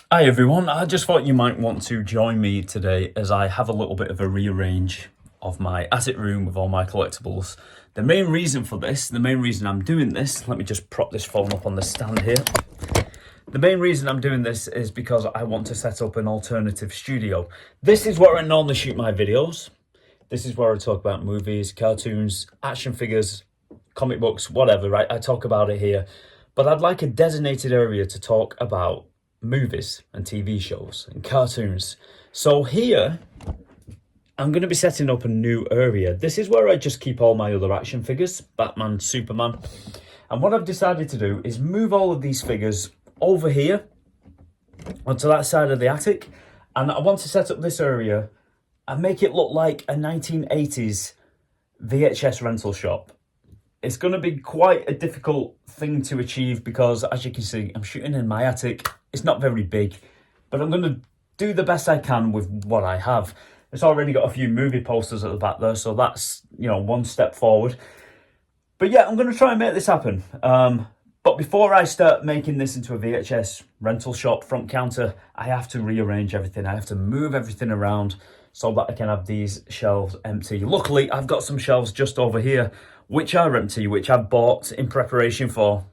Hi everyone, I just thought you might want to join me today as I have a little bit of a rearrange of my attic room with all my collectibles. The main reason for this, the main reason I'm doing this, let me just prop this phone up on the stand here. The main reason I'm doing this is because I want to set up an alternative studio. This is where I normally shoot my videos. This is where I talk about movies, cartoons, action figures, comic books, whatever, right? I talk about it here. But I'd like a designated area to talk about movies and TV shows and cartoons. So here, I'm going to be setting up a new area. This is where I just keep all my other action figures, Batman, Superman. And what I've decided to do is move all of these figures over here onto that side of the attic. And I want to set up this area and make it look like a 1980s VHS rental shop. It's going to be quite a difficult thing to achieve because, as you can see, I'm shooting in my attic. It's not very big, but I'm going to do the best I can with what I have. It's already got a few movie posters at the back there, so that's, one step forward. But yeah, I'm going to try and make this happen. But before I start making this into a VHS rental shop front counter, I have to rearrange everything. I have to move everything around so that I can have these shelves empty. Luckily, I've got some shelves just over here, which are empty, which I bought in preparation for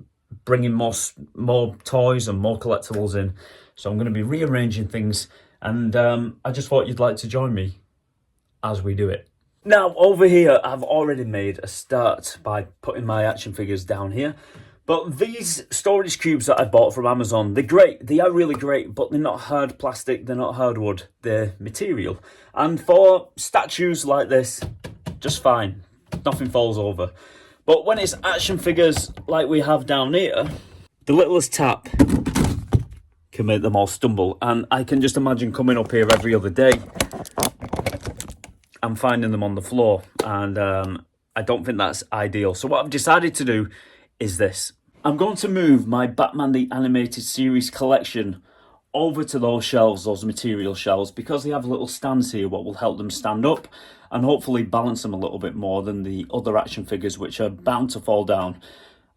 bringing more toys and more collectibles in. So I'm going to be rearranging things, and I just thought you'd like to join me as we do it. Now, over here, I've already made a start by putting my action figures down here. But these storage cubes that I bought from Amazon, they're great. They are really great, but they're not hard plastic, they're not hardwood, they're material. And for statues like this, just fine. Nothing falls over. But when it's action figures like we have down here, the littlest tap can make them all stumble. And I can just imagine coming up here every other day and finding them on the floor. And I don't think that's ideal. So what I've decided to do is this. I'm going to move my Batman the Animated Series collection over to those shelves, those material shelves, because they have little stands here what will help them stand up and hopefully balance them a little bit more than the other action figures, which are bound to fall down.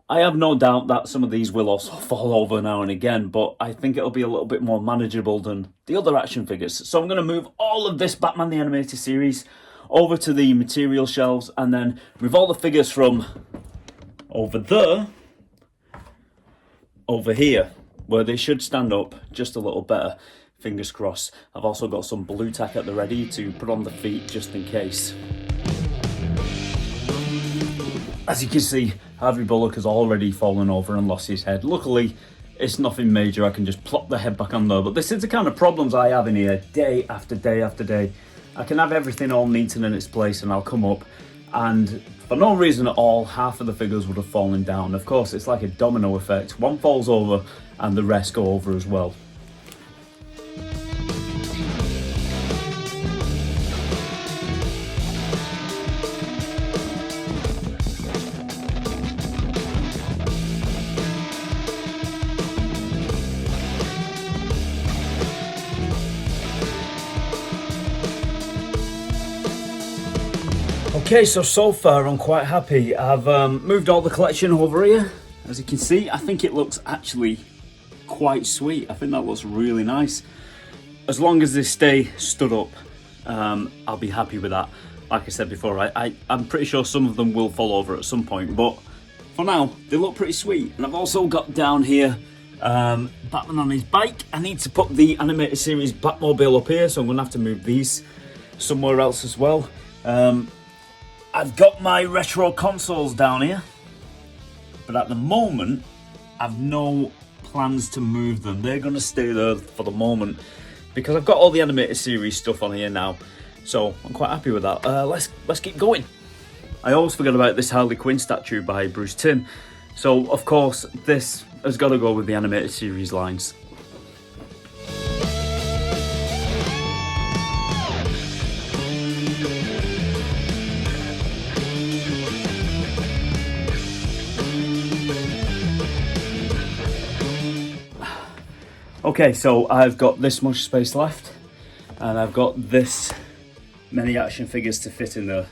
I have no doubt that some of these will also fall over now and again, but I think it'll be a little bit more manageable than the other action figures. So I'm going to move all of this Batman the Animated Series over to the material shelves and then move all the figures from over there over here, where they should stand up just a little better, fingers crossed. I've also got some blue tack at the ready to put on the feet just in case. As you can see, Harvey Bullock has already fallen over and lost his head. Luckily, it's nothing major, I can just plop the head back on there, but this is the kind of problems I have in here day after day after day. I can have everything all neat and in its place and I'll come up and for no reason at all, half of the figures would have fallen down. Of course, it's like a domino effect. One falls over and the rest go over as well. Okay, so far I'm quite happy. I've moved all the collection over here. As you can see, I think it looks actually quite sweet. I think that looks really nice. As long as they stay stood up, I'll be happy with that. Like I said before, I'm pretty sure some of them will fall over at some point, but for now, they look pretty sweet. And I've also got down here Batman on his bike. I need to put the animated series Batmobile up here, so I'm gonna have to move these somewhere else as well. I've got my retro consoles down here, but at the moment, I've no plans to move them. They're going to stay there for the moment because I've got all the animated series stuff on here now, so I'm quite happy with that. Let's keep going. I always forget about this Harley Quinn statue by Bruce Timm, so of course this has got to go with the animated series lines. Okay, so I've got this much space left and I've got this many action figures to fit in there.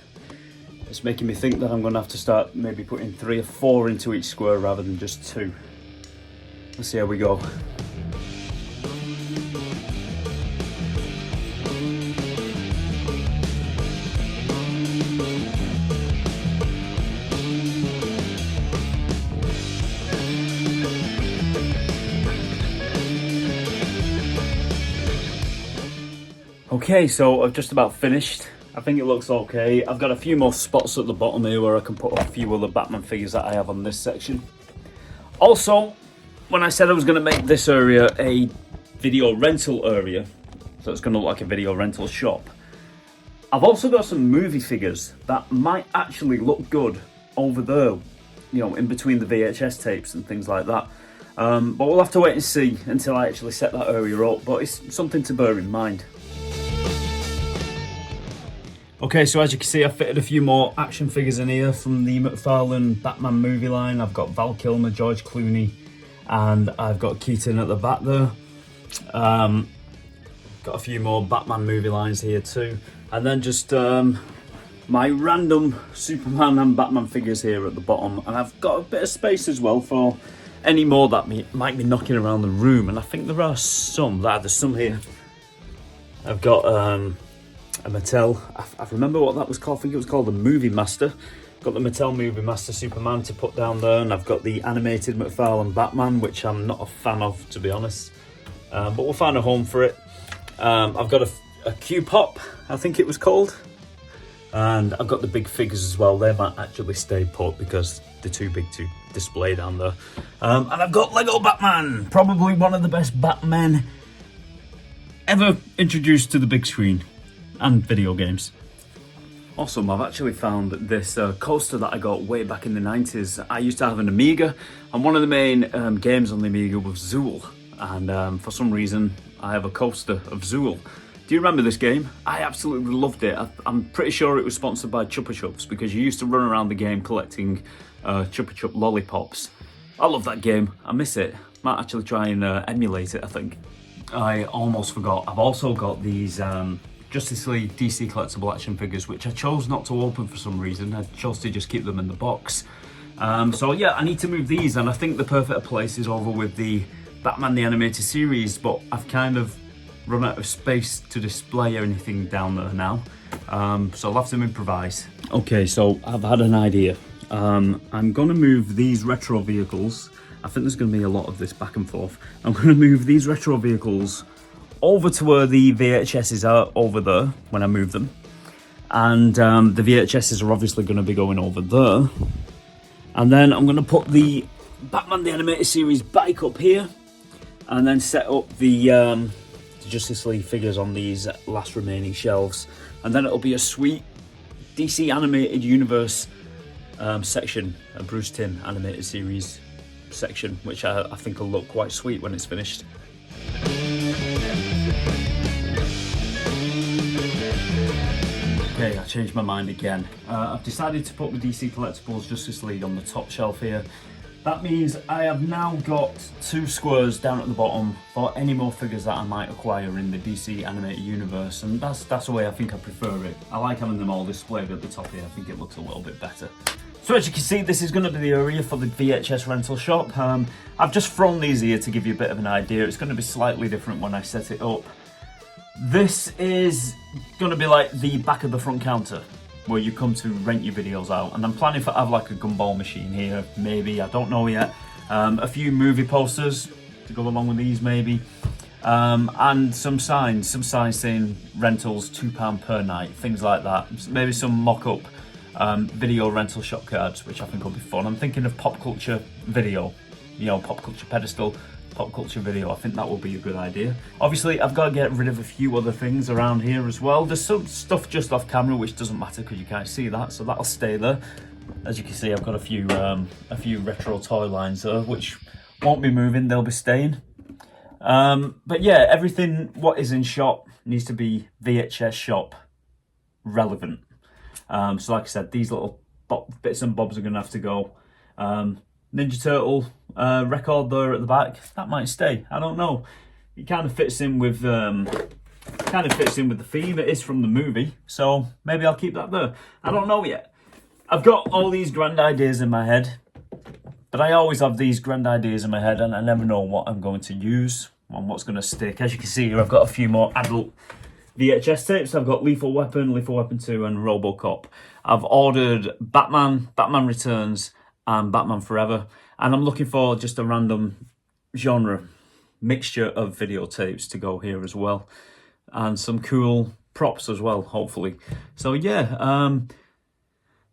It's making me think that I'm going to have to start maybe putting 3 or 4 into each square rather than just 2. Let's see how we go. Okay, so I've just about finished. I think it looks okay. I've got a few more spots at the bottom here where I can put a few other Batman figures that I have on this section. Also, when I said I was going to make this area a video rental area, so it's going to look like a video rental shop, I've also got some movie figures that might actually look good over there, you know, in between the VHS tapes and things like that. But we'll have to wait and see until I actually set that area up, but it's something to bear in mind. Okay, so as you can see, I fitted a few more action figures in here from the McFarlane Batman movie line. I've got Val Kilmer, George Clooney, and I've got Keaton at the back there. Got a few more Batman movie lines here too. And then just my random Superman and Batman figures here at the bottom. And I've got a bit of space as well for any more that might be knocking around the room. And I think there are some. There's some here. I've got a Mattel, I remember what that was called. I think it was called the Movie Master. Got the Mattel Movie Master Superman to put down there, and I've got the animated McFarlane Batman, which I'm not a fan of, to be honest. But we'll find a home for it. I've got a Q-Pop, I think it was called. And I've got the big figures as well. They might actually stay put because they're too big to display down there. And I've got Lego Batman, probably one of the best Batmen ever introduced to the big screen and video games. Awesome, I've actually found this coaster that I got way back in the 90s. I used to have an Amiga, and one of the main games on the Amiga was Zool. And for some reason, I have a coaster of Zool. Do you remember this game? I absolutely loved it. I'm pretty sure it was sponsored by Chupa Chups, because you used to run around the game collecting Chupa Chup lollipops. I love that game, I miss it. Might actually try and emulate it, I think. I almost forgot, I've also got these Justice League DC collectible action figures, which I chose not to open for some reason. I chose to just keep them in the box. So yeah, I need to move these, and I think the perfect place is over with the Batman the Animated Series, but I've kind of run out of space to display anything down there now. So I'll have to improvise. Okay, so I've had an idea. I'm gonna move these retro vehicles. I think there's gonna be a lot of this back and forth. I'm gonna move these retro vehicles over to where the VHSs are over there when I move them. And the VHSs are obviously going to be going over there. And then I'm going to put the Batman the Animated Series bike up here. And then set up the Justice League figures on these last remaining shelves. And then it'll be a sweet DC Animated Universe section, a Bruce Timm Animated Series section, which I think will look quite sweet when it's finished. Okay, I changed my mind again. I've decided to put the DC Collectibles Justice League on the top shelf here. That means I have now got 2 squares down at the bottom for any more figures that I might acquire in the DC Animated Universe, and that's the way I think I prefer it. I like having them all displayed at the top here. I think it looks a little bit better. So as you can see, this is going to be the area for the VHS rental shop. I've just thrown these here to give you a bit of an idea. It's going to be slightly different when I set it up. This is going to be like the back of the front counter where you come to rent your videos out, and I'm planning to have like a gumball machine here, maybe, I don't know yet. A few movie posters to go along with these maybe, and some signs saying rentals £2 per night, things like that. Maybe some mock-up video rental shop cards, which I think will be fun. I'm thinking of pop culture video, you know, pop culture pedestal, pop culture video. I think that will be a good idea. Obviously, I've got to get rid of a few other things around here as well. There's some stuff just off camera which doesn't matter because you can't see that, so that'll stay there. As you can see, I've got a few retro toy lines there which won't be moving, they'll be staying. But yeah, everything what is in shop needs to be VHS shop relevant. So like I said, these little bits and bobs are gonna have to go. Ninja Turtle record there at the back, that might stay. I don't know. It kind of fits in with the theme. It is from the movie, so maybe I'll keep that there. I don't know yet. I've got all these grand ideas in my head, but I always have these grand ideas in my head, and I never know what I'm going to use. on what's going to stick. As you can see here, I've got a few more adult VHS tapes. I've got Lethal Weapon 2 and Robocop. I've ordered Batman, Batman Returns and Batman Forever. And I'm looking for just a random genre mixture of videotapes to go here as well. And some cool props as well, hopefully. So yeah,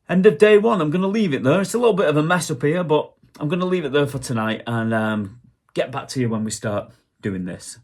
end of day one. I'm going to leave it there. It's a little bit of a mess up here, but I'm going to leave it there for tonight and get back to you when we start doing this.